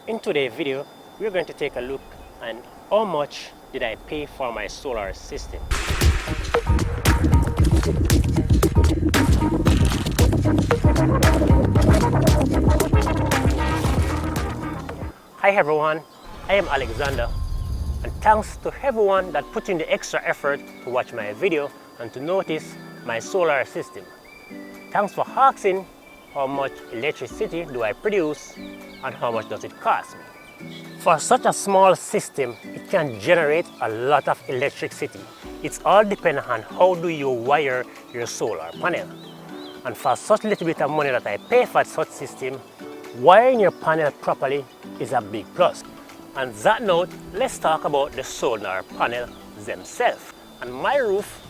In today's video, we're going to take a look at how much did I pay for my solar system. Hi everyone, I am Alexander, and thanks to everyone that put in the extra effort to watch my video and to notice my solar system. Thanks for asking how much electricity do I produce and how much does it cost me. For such a small system, it can generate a lot of electricity. It's all dependent on how do you wire your solar panel. And for such little bit of money that I pay for such system, wiring your panel properly is a big plus. On that note, let's talk about the solar panel themselves. On my roof,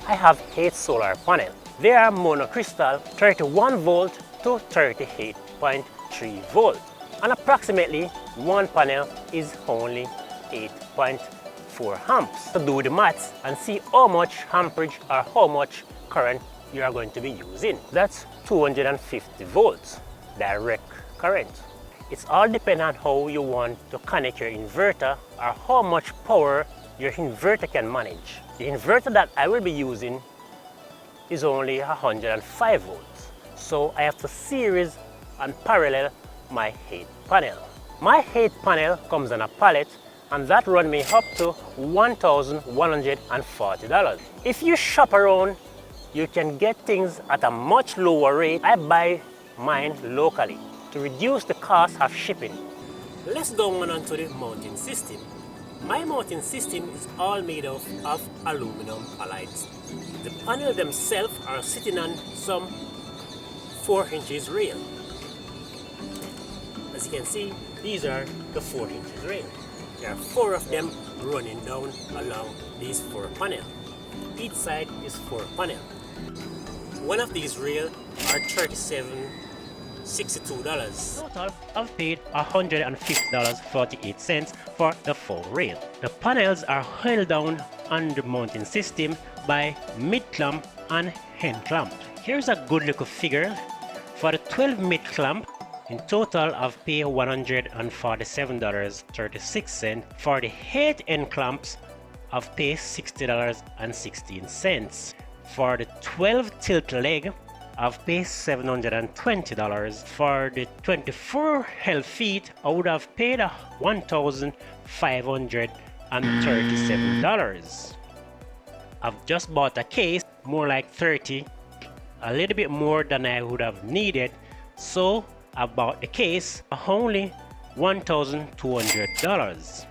I have 8 solar panels. They are monocrystal 31 volt to 38.3 volt. And approximately one panel is only 8.4 amps. So do the maths and see how much amperage or how much current you are going to be using. That's 250 volts direct current. It's all dependent on how you want to connect your inverter or how much power your inverter can manage. The inverter that I will be using is only 105 volts. So I have to series and parallel my 8 panel. My 8 panel comes on a pallet and that run me up to $1,140. If you shop around, you can get things at a much lower rate. I buy mine locally to reduce the cost of shipping. Let's go on to the mounting system. My mounting system is all made of aluminum pallets. The panels themselves are sitting on some 4 inches rail. As you can see, these are the 4 inches rail. There are 4 of them running down along these 4 panels. Each side is 4 panels. One of these rails are $37.62. Total, I've paid $150.48 for the 4 rail. The panels are held down on the mounting system by mid clamp and end clamp. Here's a good little figure. For the 12 mid clamp, in total I've paid $147.36. For the 8 end clamps, I've paid $60.16. For the 12 tilt leg, I've paid $720. For the 24 held feet, I would have paid $1,537. I've just bought a case, more like 30, a little bit more than I would have needed, so I bought the case for only $1,200.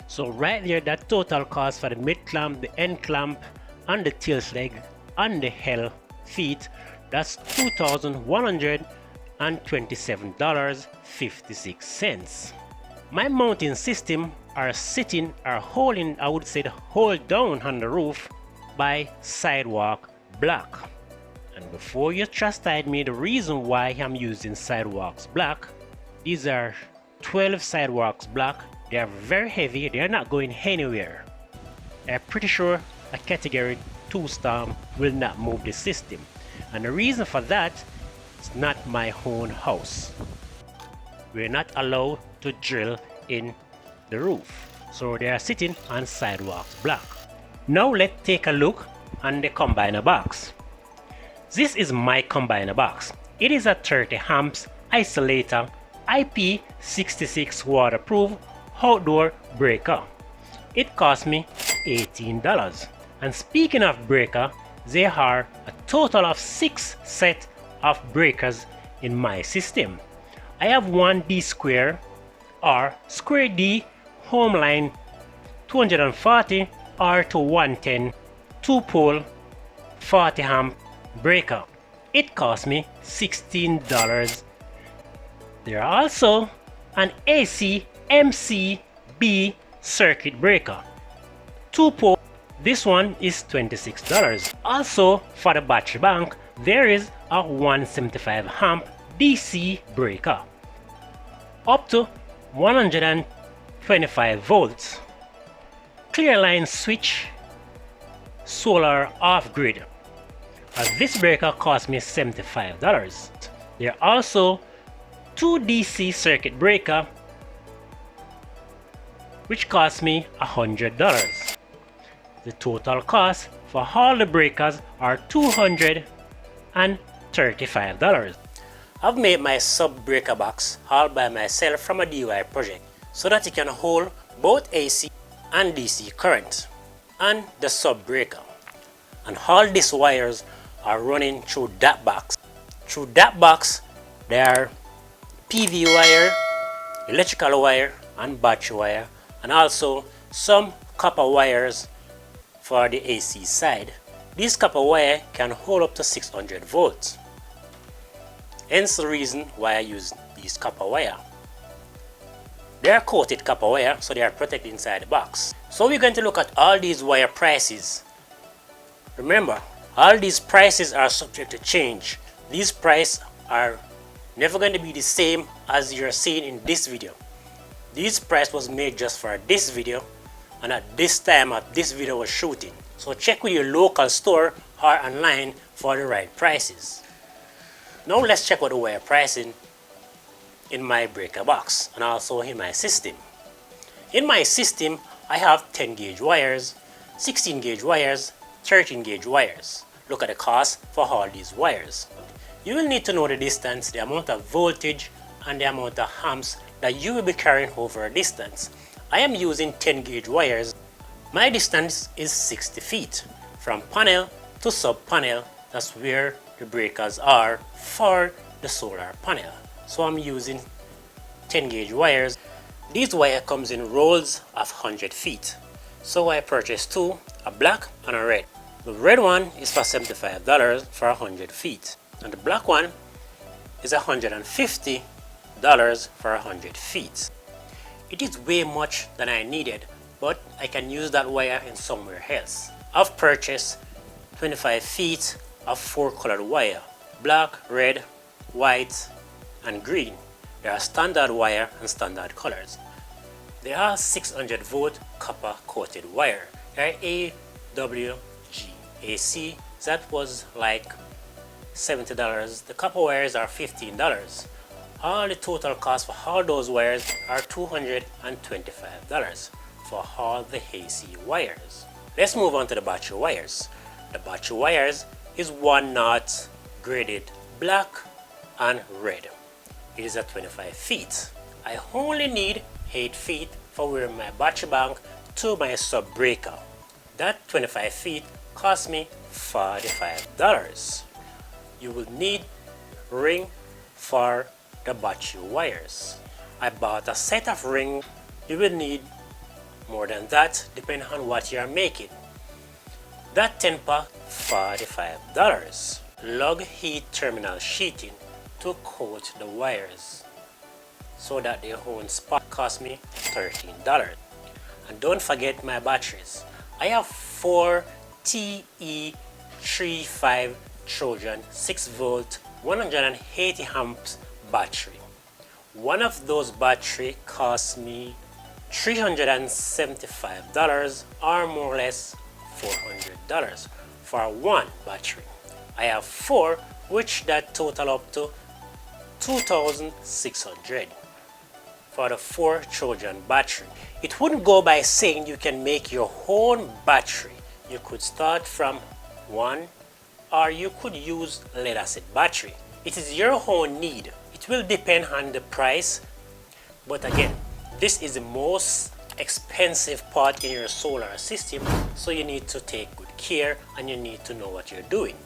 So right there, that total cost for the mid clamp, the end clamp, and the tilt leg, and the held feet, that's $2,127.56. My mounting system are sitting or holding, I would say, hold down on the roof by sidewalk block. And before you chastise me, the reason why I'm using sidewalks block, these are 12 sidewalks block. They are very heavy, they are not going anywhere. I'm pretty sure a category 2 storm will not move the system. And the reason for that, it's not my own house. We're not allowed to drill in the roof. So they are sitting on sidewalks block. Now let's take a look on the combiner box. This is my combiner box. It is a 30 amps isolator IP66 waterproof outdoor breaker. It cost me $18. And speaking of breaker, there are a total of 6 sets of breakers in my system. I have one D square or square D home line 240 or to 110 2 pole 40 amp breaker. It cost me $16. There are also an AC MCB circuit breaker 2 pole. This one is $26. Also for the battery bank, there is a 175 amp DC breaker up to 125 volts. Clear line switch solar off grid. This breaker cost me $75. There are also 2 DC circuit breaker, which cost me $100. The total cost for all the breakers are $235. I've made my sub breaker box all by myself from a DIY project so that it can hold both AC and DC current and the sub breaker. And all these wires are running through that box. Through that box there are PV wire, electrical wire and battery wire, and also some copper wires for the AC side. This copper wire can hold up to 600 volts. Hence the reason why I use these copper wire. They are coated copper wire, so they are protected inside the box. So we're going to look at all these wire prices. Remember, all these prices are subject to change. These prices are never going to be the same as you're seeing in this video. This price was made just for this video and at this time of this video was shooting. So check with your local store or online for the right prices. Now let's check out the wire pricing in my breaker box and also in my system. In my system I have 10 gauge wires, 16 gauge wires, 13 gauge wires. Look at the cost for all these wires. You will need to know the distance, the amount of voltage and the amount of amps that you will be carrying over a distance. I am using 10 gauge wires. My distance is 60 feet from panel to sub panel. That's where the breakers are for the solar panel. So I'm using 10 gauge wires. These wire comes in rolls of 100 feet. So I purchased two, a black and a red. The red one is for $75 for 100 feet. And the black one is $150 for 100 feet. It is way much than I needed, but I can use that wire in somewhere else. I've purchased 25 feet of 4 colored wire: black, red, white and green. They are standard wire and standard colors. They are 600 volt copper coated wire. They are AWG AC. That was like $70. The copper wires are $15. All the total cost for all those wires are $225 for all the AC wires. Let's move on to the battery wires. The battery wires is 1/0 graded black and red. It is at 25 feet. I only need 8 feet for where my battery bank to my sub breaker. That 25 feet cost me $45. You will need ring for the battery wires. I bought a set of ring. You will need more than that depending on what you are making. That 10 pack, $45. Lug heat terminal sheeting to coat the wires so that their own spot cost me $13. And don't forget my batteries. I have 4 TE35 Trojan 6 volt 180 amps battery. One of those battery cost me $375 or more or less $400 for one battery. I have 4, which that total up to $2,600 for the 4 Trojan battery. It wouldn't go by saying you can make your own battery. You could start from 1 or you could use lead acid battery. It is your own need. It will depend on the price, but again, this is the most expensive part in your solar system, so you need to take good care and you need to know what you're doing.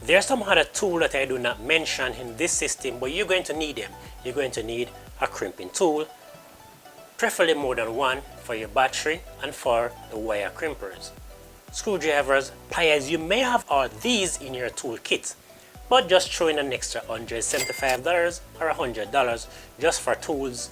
There's some other tool that I do not mention in this system, but you're going to need them. You're going to need a crimping tool, preferably more than one for your battery and for the wire crimpers. Screwdrivers, pliers, you may have all these in your tool kit, but just throw in an extra $175 or $100 just for tools.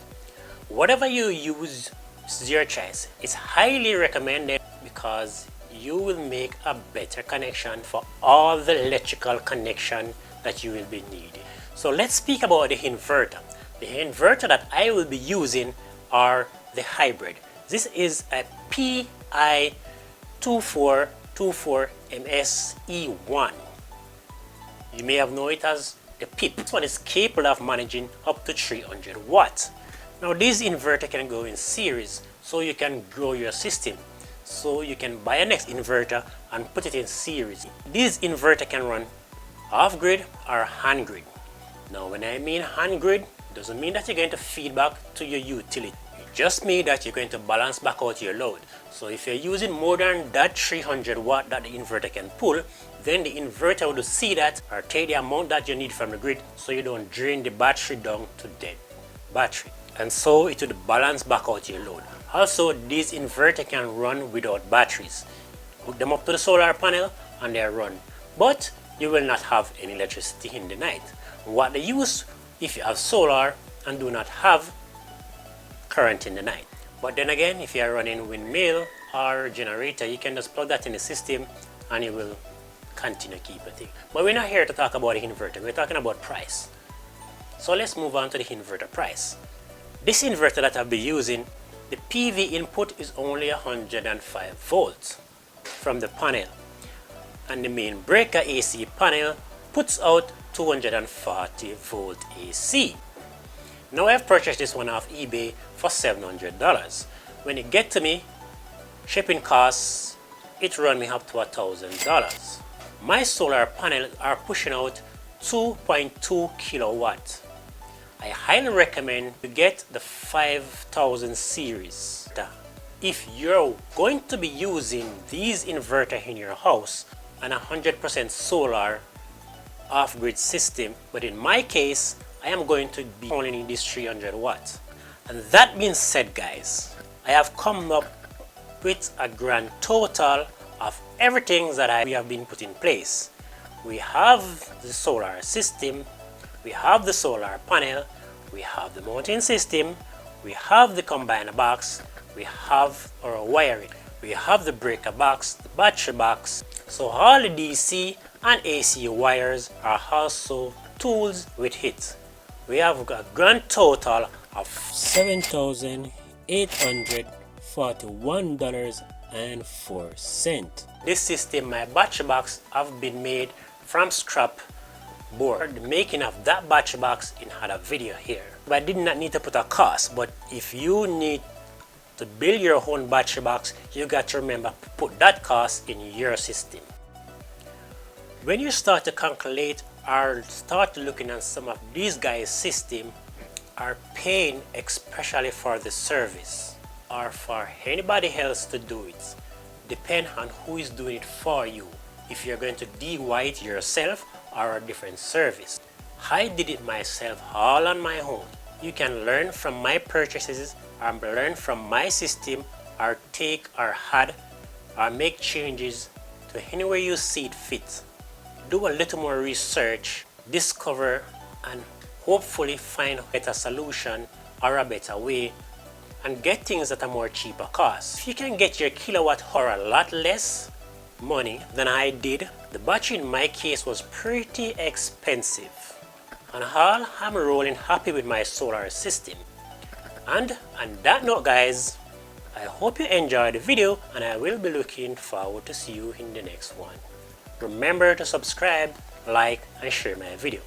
Whatever you use is your choice. It's highly recommended because you will make a better connection for all the electrical connection that you will be needing. So let's speak about the inverter. The inverter that I will be using are the hybrid. This is a PI2424MSE1. You may have known it as the PIP. This one is capable of managing up to 300 watts. Now this inverter can go in series, so you can grow your system. So you can buy a next inverter and put it in series. This inverter can run off-grid or hand-grid. Now when I mean hand-grid, it doesn't mean that you're going to feed back to your utility. It just means that you're going to balance back out your load. So if you're using more than that 300 watt that the inverter can pull, then the inverter will see that or take the amount that you need from the grid, so you don't drain the battery down to dead battery. And so it will balance back out your load. Also, this inverter can run without batteries. Hook them up to the solar panel and they run. But you will not have any electricity in the night. What they use if you have solar and do not have current in the night. But then again, if you are running windmill or generator, you can just plug that in the system and it will continue to keep the thing. But we're not here to talk about the inverter, we're talking about price. So let's move on to the inverter price. This inverter that I'll be using, the PV input is only 105 volts from the panel, and the main breaker AC panel puts out 240 volt AC. Now I've purchased this one off eBay for $700. When it get to me, shipping costs, it run me up to $1,000. My solar panels are pushing out 2.2 kilowatt. I highly recommend you get the 5000 series. If you're going to be using these inverter in your house and 100% solar off-grid system, but in my case, I am going to be only in this 300 watts. And that being said, guys, I have come up with a grand total of everything that we have been put in place. We have the solar system, we have the solar panel, we have the mounting system, we have the combiner box, we have our wiring, we have the breaker box, the battery box. So all the DC and AC wires are also tools with it. We have a grand total of $7,841.04. This system, my battery box, have been made from scrap board. The making of that battery box in had a video here. But I did not need to put a cost, but if you need to build your own battery box, you got to remember to put that cost in your system. When you start to calculate or start looking at some of these guys' system are paying especially for the service or for anybody else to do it, depend on who is doing it for you. If you're going to DIY it yourself or a different service. I did it myself all on my own. You can learn from my purchases or learn from my system or take or add or make changes to anywhere you see it fit. Do a little more research, discover and hopefully find a better solution or a better way and get things at a more cheaper cost. If you can get your kilowatt hour a lot less money than I did, the battery in my case was pretty expensive. And all, I'm rolling happy with my solar system. And on that note, guys, I hope you enjoyed the video and I will be looking forward to see you in the next one. Remember to subscribe, like and share my video.